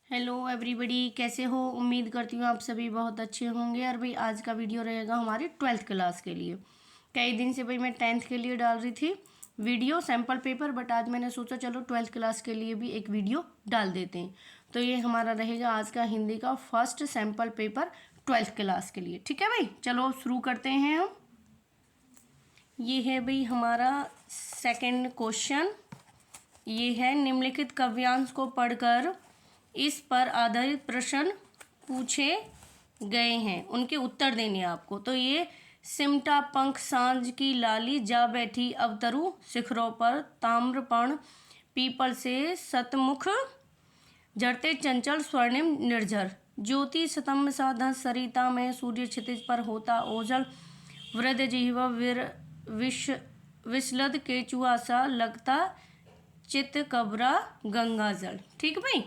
Hello everybody, कैसे हो। उम्मीद करती हूँ आप सभी बहुत अच्छे होंगे। और भाई आज का वीडियो रहेगा हमारी 12th क्लास के लिए। कई दिन से भाई मैं 10th के लिए डाल रही थी वीडियो सैम्पल पेपर, बट आज मैंने सोचा चलो 12th क्लास के लिए भी एक वीडियो डाल देते हैं। तो ये हमारा रहेगा आज का हिंदी का first sample paper 12th class के लिए। ठीक है भाई, चलो शुरू करते हैं हम। ये है भाई हमारा सेकेंड क्वेश्चन। ये है निम्नलिखित काव्यांश को पढ़कर इस पर आधारित प्रश्न पूछे गए हैं, उनके उत्तर देने आपको। तो ये सिमटा पंख सांझ की लाली जा बैठी अवतरु शिखरों पर, ताम्रपर्ण पीपल से सतमुख झरते चंचल स्वर्णिम निर्झर, ज्योति स्तंभ साधा सरिता में, सूर्य क्षितिज पर होता ओझल, वृद्ध जिह्वा विशलद केचुआ सा लगता चित कबरा गंगा जल। ठीक भाई।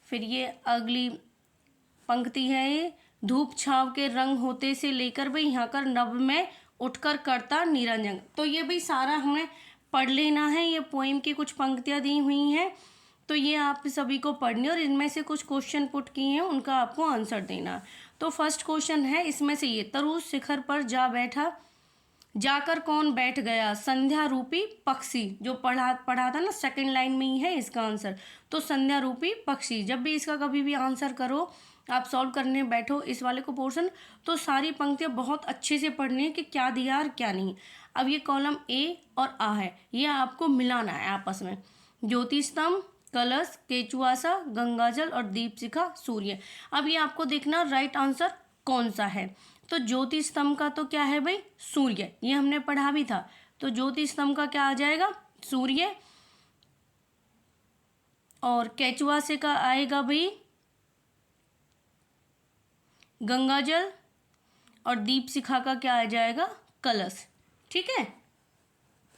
फिर ये अगली पंक्ति है, ये धूप छाव के रंग होते से लेकर भाई यहाँ कर नभ में उठकर करता निरंजन। तो ये भाई सारा हमें पढ़ लेना है। ये पोइम की कुछ पंक्तियाँ दी हुई हैं, तो ये आप सभी को पढ़नी और इनमें से कुछ क्वेश्चन पुट किए हैं, उनका आपको आंसर देना। तो फर्स्ट क्वेश्चन है इसमें से ये, तरु शिखर पर जा बैठा, जाकर कौन बैठ गया, संध्या रूपी पक्षी। जो पढ़ा था ना, सेकंड लाइन में ही है इसका आंसर। तो संध्या रूपी पक्षी। जब भी इसका कभी भी आंसर करो, आप सॉल्व करने बैठो इस वाले को पोर्शन, तो सारी पंक्तियां बहुत अच्छे से पढ़नी है कि क्या दिया और क्या नहीं। अब ये कॉलम ए और आ है, ये आपको मिलाना है आपस में। ज्योति स्तंभ, कलश, केचुआसा, गंगाजल और दीपशिखा सूर्य। अब ये आपको देखना राइट आंसर कौन सा है। तो ज्योति स्तंभ का तो क्या है भाई, सूर्य, ये हमने पढ़ा भी था। तो ज्योति स्तंभ का क्या आ जाएगा, सूर्य। और केचुआ से का आएगा भाई गंगाजल, और दीप शिखा का क्या आ जाएगा, कलश। ठीक है,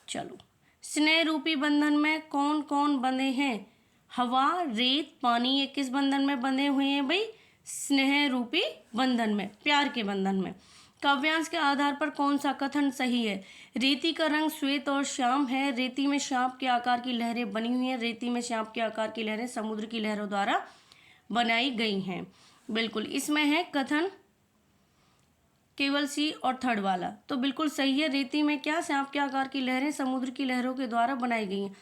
चलो। स्नेह रूपी बंधन में कौन कौन बंधे हैं, हवा, रेत, पानी। ये किस बंधन में बंधे हुए हैं भाई, स्नेह रूपी बंधन में, प्यार के बंधन में। काव्यांश के आधार पर कौन सा कथन सही है, रेती का रंग श्वेत और श्याम है, रेती में सांप के आकार की लहरें बनी हुई हैं, रेती में सांप के आकार की लहरें समुद्र की लहरों द्वारा बनाई गई हैं। बिल्कुल, इसमें है कथन केवल सी और थर्ड वाला, तो बिल्कुल सही है। रेती में क्या, सांप के आकार की लहरें समुद्र की लहरों के द्वारा बनाई गई हैं,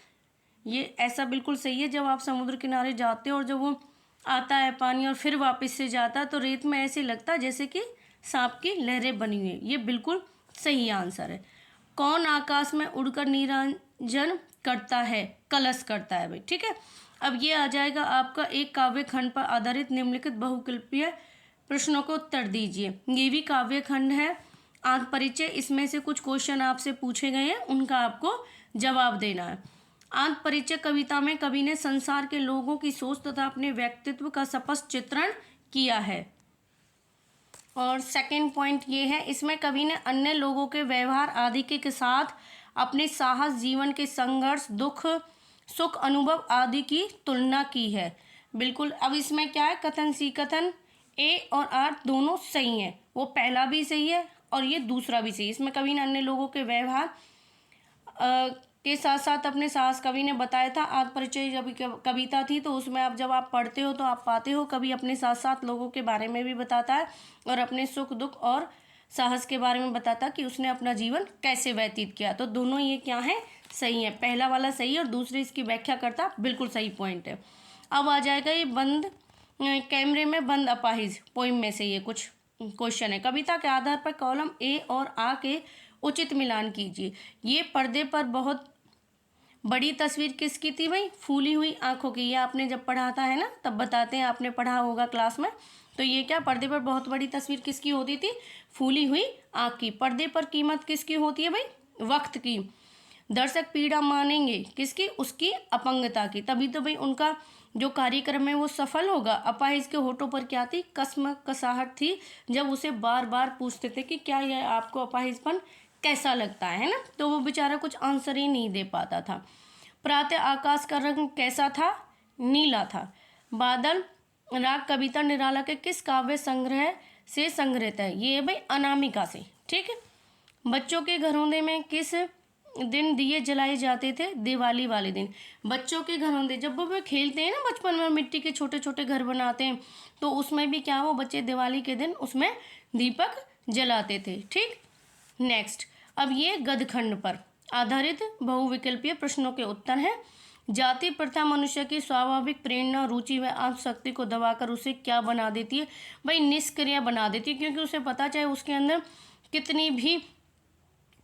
ये ऐसा बिल्कुल सही है। जब आप समुद्र किनारे जाते हो और जब वो आता है पानी और फिर वापस से जाता है, तो रेत में ऐसे लगता है जैसे कि सांप की लहरें बनी हुई है, ये बिल्कुल सही आंसर है। कौन आकाश में उड़कर निरंजन करता है, कलश करता है भाई। ठीक है, अब ये आ जाएगा आपका एक काव्य खंड पर आधारित निम्नलिखित बहुकल्पीय प्रश्नों को उत्तर दीजिए। ये भी काव्य खंड है, आत्म परिचय। इसमें से कुछ क्वेश्चन आपसे पूछे गए हैं, उनका आपको जवाब देना है। आत्म परिचय कविता में कवि ने संसार के लोगों की सोच तथा अपने व्यक्तित्व का स्पष्ट चित्रण किया है। और सेकंड पॉइंट ये है, इसमें कवि ने अन्य लोगों के व्यवहार आदि के साथ अपने साहस, जीवन के संघर्ष, दुख सुख अनुभव आदि की तुलना की है। बिल्कुल। अब इसमें क्या है, कथन सी कथन ए और आर दोनों सही हैं, वो पहला भी सही है और ये दूसरा भी सही है। इसमें कवि ने अन्य लोगों के व्यवहार के साथ साथ अपने साहस, कवि ने बताया था आत्म परिचय जब कविता थी, तो उसमें आप जब आप पढ़ते हो तो आप पाते हो कवि अपने साथ साथ लोगों के बारे में भी बताता है और अपने सुख दुख और साहस के बारे में बताता कि उसने अपना जीवन कैसे व्यतीत किया। तो दोनों ये क्या है, सही है। पहला वाला सही है और दूसरी इसकी व्याख्या करता बिल्कुल सही पॉइंट है। अब आ जाएगा ये बंद कैमरे में बंद अपाहिज, पोइम में से ये कुछ क्वेश्चन है। कविता के आधार पर कॉलम ए और आ के उचित मिलान कीजिए। ये पर्दे पर बहुत बड़ी तस्वीर किसकी थी भाई, फूली हुई आंखों की। ये आपने जब पढ़ाता है ना, तब बताते हैं, आपने पढ़ा होगा क्लास में। तो ये क्या, पर्दे पर बहुत बड़ी तस्वीर किसकी होती थी, फूली हुई आंख की। पर्दे पर कीमत किसकी होती है भाई, वक्त की। दर्शक पीड़ा मानेंगे किसकी, उसकी अपंगता की, तभी तो भाई उनका जो कार्यक्रम है वो सफल होगा। अपाहिज के होठों पर क्या थी, कसमकसाहट थी, जब उसे बार बार पूछते थे कि क्या यह आपको अपाहिजपन कैसा लगता है ना, तो वो बेचारा कुछ आंसर ही नहीं दे पाता था। प्रातः आकाश का रंग कैसा था, नीला था। बादल राग कविता निराला के किस काव्य संग्रह से संग्रहित है, ये भाई अनामिका से। ठीक है। बच्चों के घरौंदे में किस दिन दिए जलाए जाते थे? दिवाली वाले दिन। बच्चों के घरों में जब वो खेलते हैं ना बचपन में, मिट्टी के छोटे छोटे घर बनाते हैं, तो उसमें भी क्या वो बच्चे दिवाली के दिन उसमें दीपक जलाते थे। ठीक, नेक्स्ट। अब ये गदखंड पर आधारित बहुविकल्पीय प्रश्नों के उत्तर हैं। जाति प्रथा मनुष्य की स्वाभाविक प्रेरणा, रुचि व आत्मशक्ति को दबाकर उसे क्या बना देती है? भाई निष्क्रिय बना देती है, क्योंकि उसे पता चाहे उसके अंदर कितनी भी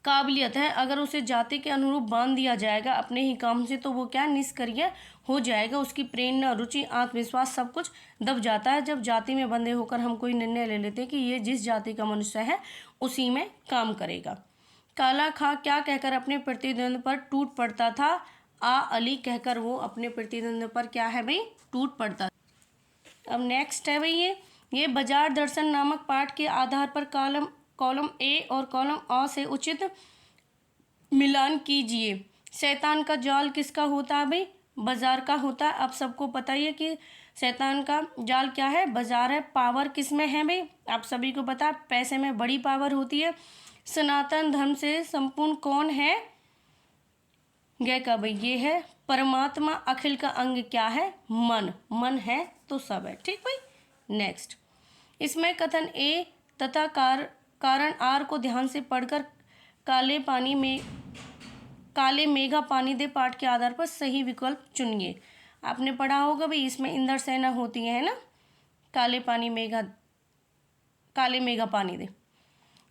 काबिलियत है, अगर उसे जाति के अनुरूप बांध दिया जाएगा अपने ही काम से, तो वो क्या निष्क्रिय हो जाएगा। उसकी प्रेरणा, रुचि, आत्मविश्वास सब कुछ दब जाता है जब जाति में बंधे होकर हम कोई निर्णय ले लेते हैं कि ये जिस जाति का मनुष्य है उसी में काम करेगा। काला खां क्या कहकर अपने प्रतिद्वंद पर टूट पड़ता था? आ अली कहकर वो अपने प्रतिद्वंद पर क्या है भाई, टूट पड़ता। अब नेक्स्ट है भाई ये बाजार दर्शन नामक पाठ के आधार पर कॉलम ए और कॉलम अ से उचित मिलान कीजिए। शैतान का जाल किसका होता है भाई? बाजार का होता है। अब सबको पता ही है कि शैतान का जाल क्या है, बाजार है। पावर किस में है भाई? आप सभी को पता है पैसे में बड़ी पावर होती है। सनातन धर्म से संपूर्ण कौन है? गय का भाई ये है परमात्मा। अखिल का अंग क्या है? मन। मन है तो सब है। ठीक भाई, नेक्स्ट। इसमें कथन ए तथा कारण आर को ध्यान से पढ़कर काले मेघा पानी दे पाठ के आधार पर सही विकल्प चुनिए। आपने पढ़ा होगा भाई, इसमें इंद्र सेना होती है ना, काले मेघा पानी दे।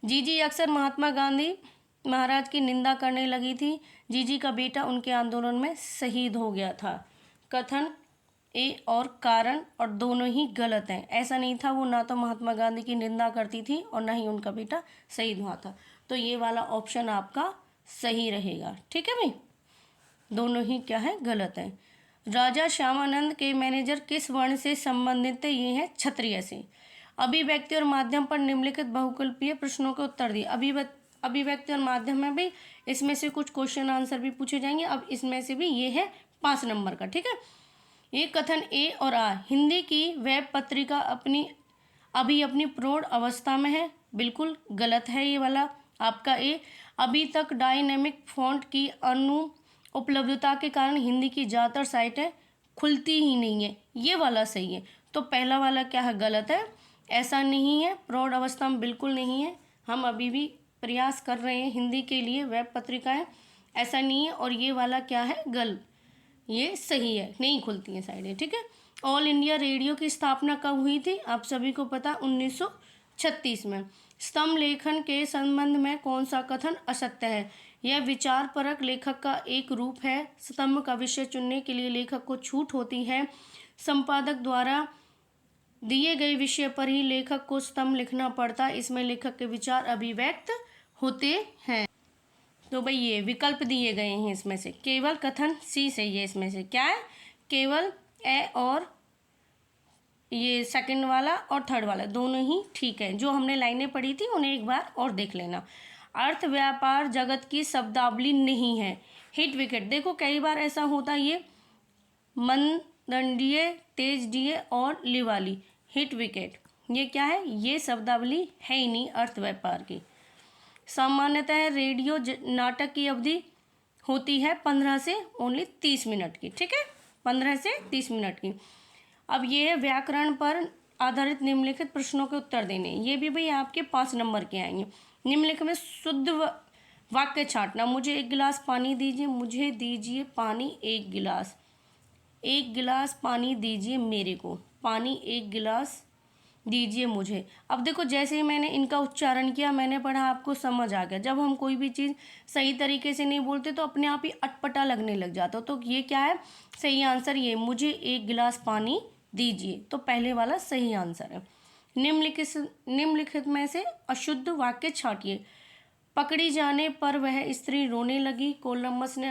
जीजी अक्सर महात्मा गांधी महाराज की निंदा करने लगी थी। जीजी का बेटा उनके आंदोलन में शहीद हो गया था। कथन ए और कारण और दोनों ही गलत हैं। ऐसा नहीं था, वो ना तो महात्मा गांधी की निंदा करती थी और ना ही उनका बेटा शहीद हुआ था। तो ये वाला ऑप्शन आपका सही रहेगा। ठीक है भाई, दोनों ही क्या है, गलत है। राजा श्यामानंद के मैनेजर किस वर्ण से संबंधित थे? ये है क्षत्रिय से। अभिव्यक्ति और माध्यम पर निम्नलिखित बहुकल्पीय प्रश्नों के उत्तर दिए। अभिव्यक्ति और माध्यम में भी इसमें से कुछ क्वेश्चन आंसर भी पूछे जाएंगे। अब इसमें से भी ये है 5 नंबर का। ठीक है, ये कथन ए और आ। हिंदी की वेब पत्रिका अपनी प्रौढ़ अवस्था में है। बिल्कुल गलत है ये वाला आपका ए। अभी तक डायनेमिक फॉन्ट की अनुपलब्धता के कारण हिंदी की ज़्यादातर साइटें खुलती ही नहीं है। ये वाला सही है। तो पहला वाला क्या है, गलत है। ऐसा नहीं है, प्रौढ़ अवस्था में बिल्कुल नहीं है। हम अभी भी प्रयास कर रहे हैं हिंदी के लिए वेब पत्रिकाएं, ऐसा नहीं है। और ये वाला क्या है, गलत। ये सही है, नहीं खुलती हैं साइडें। ठीक है, ऑल इंडिया रेडियो की स्थापना कब हुई थी? आप सभी को पता, 1936 में। स्तंभ लेखन के संबंध में कौन सा कथन असत्य है? यह विचारपरक लेखक का एक रूप है। स्तंभ का विषय चुनने के लिए लेखक को छूट होती है। संपादक द्वारा दिए गए विषय पर ही लेखक को स्तंभ लिखना पड़ता है। इसमें लेखक के विचार अभिव्यक्त होते हैं। तो भाई ये विकल्प दिए गए हैं, इसमें से केवल कथन सी सही है। इसमें से क्या है, केवल ए और ये सेकंड वाला और थर्ड वाला दोनों ही ठीक है। जो हमने लाइनें पढ़ी थी उन्हें एक बार और देख लेना। अर्थ व्यापार जगत की शब्दावली नहीं है। हिट विकेट, देखो कई बार ऐसा होता है, ये मंदंडीय, तेजडीय और लिवाली, हिट विकेट, ये क्या है, ये शब्दावली है ही नहीं अर्थ व्यापार की। सामान्यतः रेडियो नाटक की अवधि होती है 15 से ओनली 30 मिनट की। ठीक है, 15 से 30 मिनट की। अब ये है व्याकरण पर आधारित निम्नलिखित प्रश्नों के उत्तर देने। ये भी भाई आपके 5 नंबर के आएंगे। निम्नलिखित में शुद्ध वाक्य छांटना। मुझे 1 गिलास पानी दीजिए। मुझे दीजिए पानी 1 गिलास। 1 गिलास पानी दीजिए मेरे को। पानी 1 गिलास दीजिए मुझे। अब देखो जैसे ही मैंने इनका उच्चारण किया, मैंने पढ़ा, आपको समझ आ गया। जब हम कोई भी चीज़ सही तरीके से नहीं बोलते तो अपने आप ही अटपटा लगने लग जाता। तो ये क्या है, सही आंसर ये, मुझे 1 गिलास पानी दीजिए। तो पहले वाला सही आंसर है। निम्नलिखित में से अशुद्ध वाक्य छांटिए। पकड़ी जाने पर वह स्त्री रोने लगी। कोलंबस ने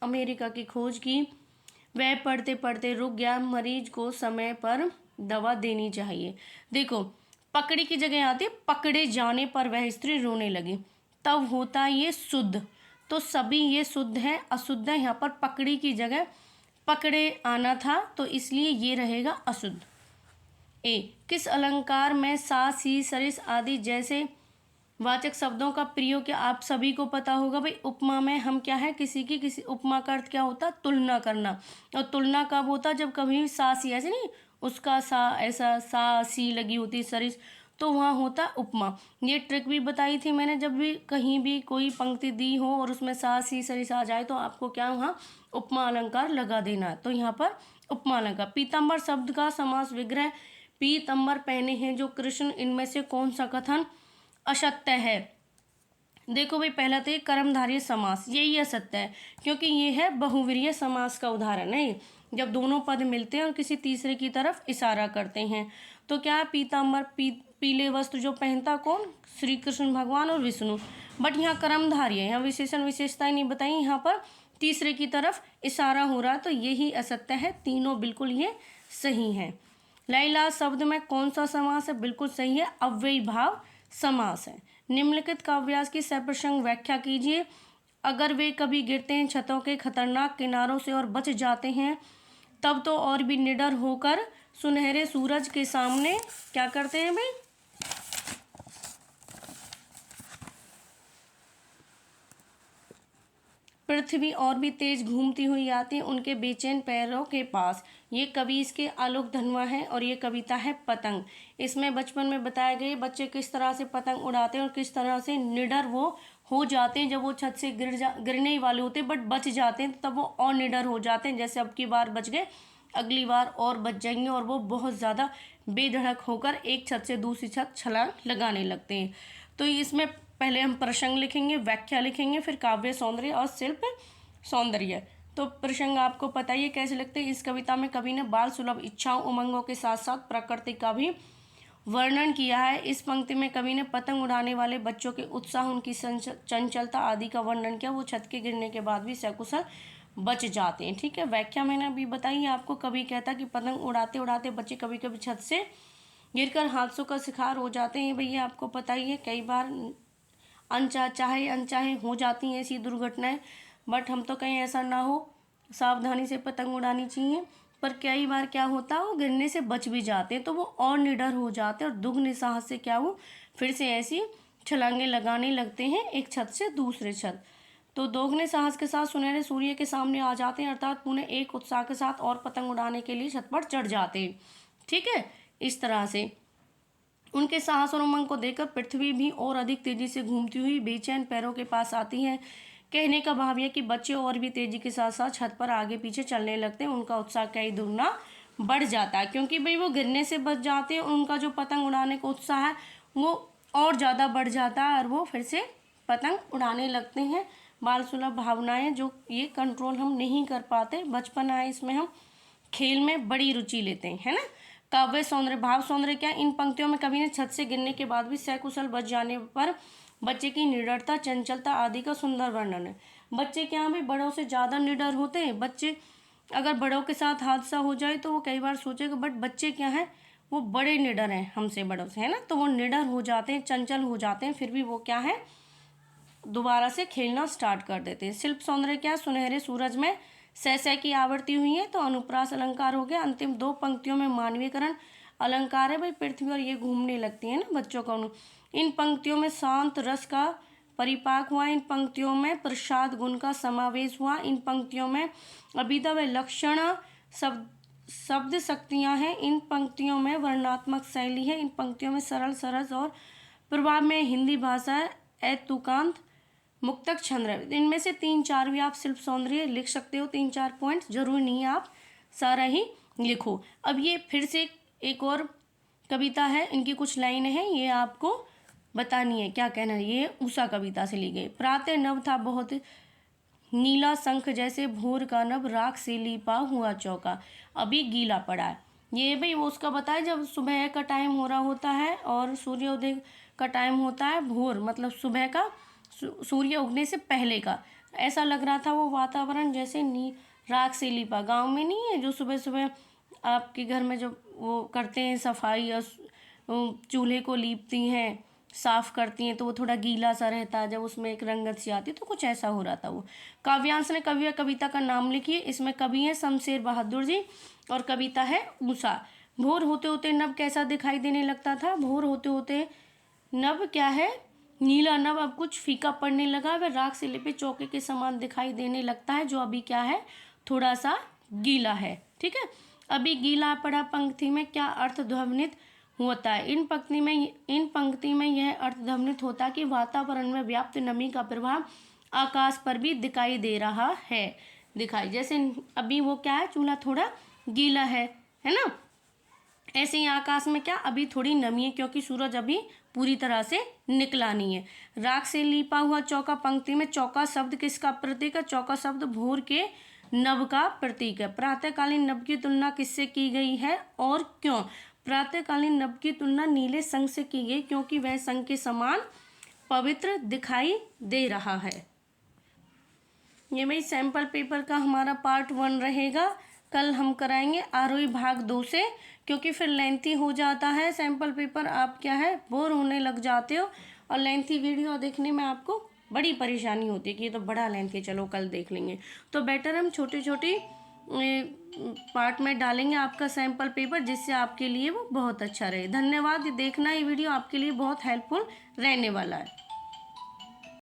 अमेरिका की खोज की। वह पढ़ते पढ़ते रुक गया। मरीज को समय पर दवा देनी चाहिए। देखो पकड़ी की जगह आती है पकड़े जाने पर वह स्त्री रोने लगी, तब होता ये शुद्ध। तो सभी ये शुद्ध है, अशुद्ध है। यहाँ पर पकड़ी की जगह पकड़े आना था, तो इसलिए ये रहेगा अशुद्ध। ए, किस अलंकार में सा सी सरिस आदि जैसे वाचक शब्दों का प्रयोग क्या आप सभी को पता होगा भाई। उपमा में हम क्या है, किसी उपमा का अर्थ क्या होता है, तुलना करना। और तुलना कब होता, जब कभी सा सी, ऐसे नहीं उसका सा ऐसा सा सी लगी होती सरिस, तो वहाँ होता उपमा। ये ट्रिक भी बताई थी मैंने, जब भी कहीं भी कोई पंक्ति दी हो और उसमें सा सी सरिस आ जाए तो आपको क्या वहाँ उपमा अलंकार लगा देना है। तो यहाँ पर उपमा अलंकार। पीताम्बर शब्द का समास विग्रह। पीताम्बर पहने हैं जो कृष्ण, इनमें से कौन सा कथन असत्य है। देखो भाई, पहला तो ये कर्मधारय समास, यही असत्य है क्योंकि ये है बहुव्रीहि समास का उदाहरण है, जब दोनों पद मिलते हैं और किसी तीसरे की तरफ इशारा करते हैं। तो क्या है, पीताम्बर पीले वस्त्र जो पहनता कौन, श्री कृष्ण भगवान और विष्णु। बट यहाँ कर्मधारय है, यहाँ विशेषण विशेषताएं नहीं बताई, यहाँ पर तीसरे की तरफ इशारा हो रहा है, तो यही असत्य है। तीनों बिल्कुल ये सही है। लैला शब्द में कौन सा समास है, बिल्कुल सही है, अव्ययी भाव समास है। निम्नलिखित काव्यास की सप्रसंग व्याख्या कीजिए। अगर वे कभी गिरते हैं छतों के खतरनाक किनारों से और बच जाते हैं, तब तो और भी निडर होकर सुनहरे सूरज के सामने क्या करते हैं भाई, पृथ्वी और भी तेज घूमती हुई आती है उनके बेचैन पैरों के पास। ये कवि इसके आलोक धनवा है और ये कविता है पतंग। इसमें बचपन में बताए गए बच्चे किस तरह से पतंग उड़ाते हैं और किस तरह से निडर वो हो जाते हैं। जब वो छत से गिरने ही वाले होते हैं बट बच जाते हैं, तब वो और निडर हो जाते हैं। जैसे अब की बार बच गए, अगली बार और बच जाएंगे और वो बहुत ज़्यादा बेधड़क होकर एक छत से दूसरी छत छलांग लगाने लगते हैं। तो इसमें पहले हम प्रसंग लिखेंगे, व्याख्या लिखेंगे, फिर काव्य सौंदर्य और शिल्प सौंदर्य। तो प्रसंग आपको पता ही है कैसे लिखते हैं। इस कविता में कवि ने बाल सुलभ इच्छाओं उमंगों के साथ साथ प्रकृति का भी वर्णन किया है। इस पंक्ति में कवि ने पतंग उड़ाने वाले बच्चों के उत्साह, उनकी चंचलता आदि का वर्णन किया। वो छत के गिरने के बाद भी सकुशल बच जाते हैं। ठीक है, व्याख्या मैंने अभी बताई आपको। कवि कहता कि पतंग उड़ाते उड़ाते बच्चे कभी कभी छत से गिरकर हादसों का शिकार हो जाते हैं। भैया आपको पता ही है, कई बार चाहे अनचाहे हो जाती हैं ऐसी दुर्घटनाएं, बट हम तो कहीं ऐसा ना हो, सावधानी से पतंग उड़ानी चाहिए। पर कई बार क्या होता है, वो गिरने से बच भी जाते हैं तो वो और निडर हो जाते हैं और दुगने साहस से क्या वो फिर से ऐसी छलांगे लगाने लगते हैं एक छत से दूसरे छत। तो दोगुने साहस के साथ सुनहरे सूर्य के सामने आ जाते हैं, अर्थात पुनः एक उत्साह के साथ और पतंग उड़ाने के लिए छत पर चढ़ जाते हैं। ठीक है, इस तरह से उनके साहस और उमंग को देखकर पृथ्वी भी और अधिक तेजी से घूमती हुई बेचैन पैरों के पास आती है। कहने का भाव यह कि बच्चे और भी तेजी के साथ साथ छत पर आगे पीछे चलने लगते हैं। उनका उत्साह कई दुगना बढ़ जाता है, क्योंकि भाई वो गिरने से बच जाते हैं। उनका जो पतंग उड़ाने का उत्साह है वो और ज़्यादा बढ़ जाता है और वो फिर से पतंग उड़ाने लगते हैं। बाल सुलभ भावनाएं जो ये कंट्रोल हम नहीं कर पाते, बचपन आए इसमें हम खेल में बड़ी रुचि लेते हैं, है ना। काव्य सौंदर्य, भाव सौंदर्य क्या, इन पंक्तियों में कवि ने छत से गिरने के बाद भी सकुशल बच जाने पर बच्चे की निडरता, चंचलता आदि का सुंदर वर्णन है। बच्चे क्या भी बड़ों से ज़्यादा निडर होते हैं। बच्चे अगर बड़ों के साथ हादसा हो जाए तो वो कई बार सोचेगा, बट बच्चे क्या है वो बड़े निडर हैं हमसे, बड़ों से, है ना। तो वो निडर हो जाते हैं, चंचल हो जाते हैं, फिर भी वो क्या है दोबारा से खेलना स्टार्ट कर देते हैं। शिल्प सौंदर्य क्या, सुनहरे सूरज में सह की आवृत्ति हुई है तो अनुप्रास अलंकार हो गया। अंतिम दो पंक्तियों में मानवीकरण अलंकार है, भाई पृथ्वी और ये घूमने लगती है ना बच्चों का। इन पंक्तियों में शांत रस का परिपाक हुआ, इन पंक्तियों में प्रसाद गुण का समावेश हुआ, इन पंक्तियों में अभिधा व लक्षण शब्द शक्तियाँ हैं, इन पंक्तियों में वर्णात्मक शैली है, इन पंक्तियों में सरल सरस और प्रभाव में हिंदी भाषा है, तुकांत मुक्तक छंद है। इनमें से 3-4 भी आप शिल्प सौंदर्य लिख सकते हो, 3-4 पॉइंट्स, जरूरी नहीं है आप सारा ही लिखो। अब ये फिर से एक और कविता है, इनकी कुछ लाइनें हैं, ये आपको बतानी है क्या कहना है। ये उषा कविता से ली गई। प्रातः नभ था बहुत नीला शंख जैसे भोर का नभ, राख से लीपा हुआ चौका, अभी गीला पड़ा है। ये भाई वो उसका बताया जब सुबह का टाइम हो रहा होता है और सूर्योदय का टाइम होता है, भोर मतलब सुबह का, सूर्य उगने से पहले का। ऐसा लग रहा था वो वातावरण जैसे राख से लिपा। गांव में नहीं है जो सुबह सुबह आपके घर में जो वो करते हैं सफाई और चूल्हे को लीपती हैं, साफ करती हैं, तो वो थोड़ा गीला सा रहता है, जब उसमें एक रंगत सी आती है, तो कुछ ऐसा हो रहा था वो। काव्यांश ने कवि या कविता का नाम लिखिए। इसमें कवि है शमशेर बहादुर जी और कविता है उषा। भोर होते होते नभ कैसा दिखाई देने लगता था, भोर होते होते नभ क्या है नीला नभ अब कुछ फीका पड़ने लगा, वह राख से लिपे चौके के समान दिखाई देने लगता है, जो अभी क्या है, थोड़ा सा गीला है। ठीक है, अभी गीला पड़ा पंक्ति में क्या अर्थ ध्वनित होता है? इन पंक्ति में यह अर्थ ध्वनित होता है कि वातावरण में व्याप्त नमी का प्रभाव आकाश पर भी दिखाई दे रहा है। दिखाई, जैसे अभी वो क्या है, चूल्हा थोड़ा गीला है ना, ऐसे ही आकाश में क्या अभी थोड़ी नमी है, क्योंकि सूरज अभी पूरी तरह से निकला नहीं है। राख से लिपा हुआ चौका पंक्ति में चौका शब्द किसका प्रतीक है? चौका शब्द भोर के नभ का प्रतीक है। प्रातःकालीन नभ की तुलना किससे की गई है और क्यों? प्रातःकालीन नभ की तुलना नीले संग से की गई, क्योंकि वह संग के समान पवित्र दिखाई दे रहा है। ये मेरी सैंपल पेपर का हमारा पार्ट 1 रहेगा। कल हम कराएंगे आरोही भाग 2 से, क्योंकि फिर लेंथी हो जाता है सैंपल पेपर, आप क्या है बोर होने लग जाते हो, और लेंथी वीडियो देखने में आपको बड़ी परेशानी होती है कि ये तो बड़ा लेंथी, चलो कल देख लेंगे। तो बेटर हम छोटे छोटे पार्ट में डालेंगे आपका सैंपल पेपर, जिससे आपके लिए वो बहुत अच्छा रहे। धन्यवाद, देखना ये वीडियो आपके लिए बहुत हेल्पफुल रहने वाला है।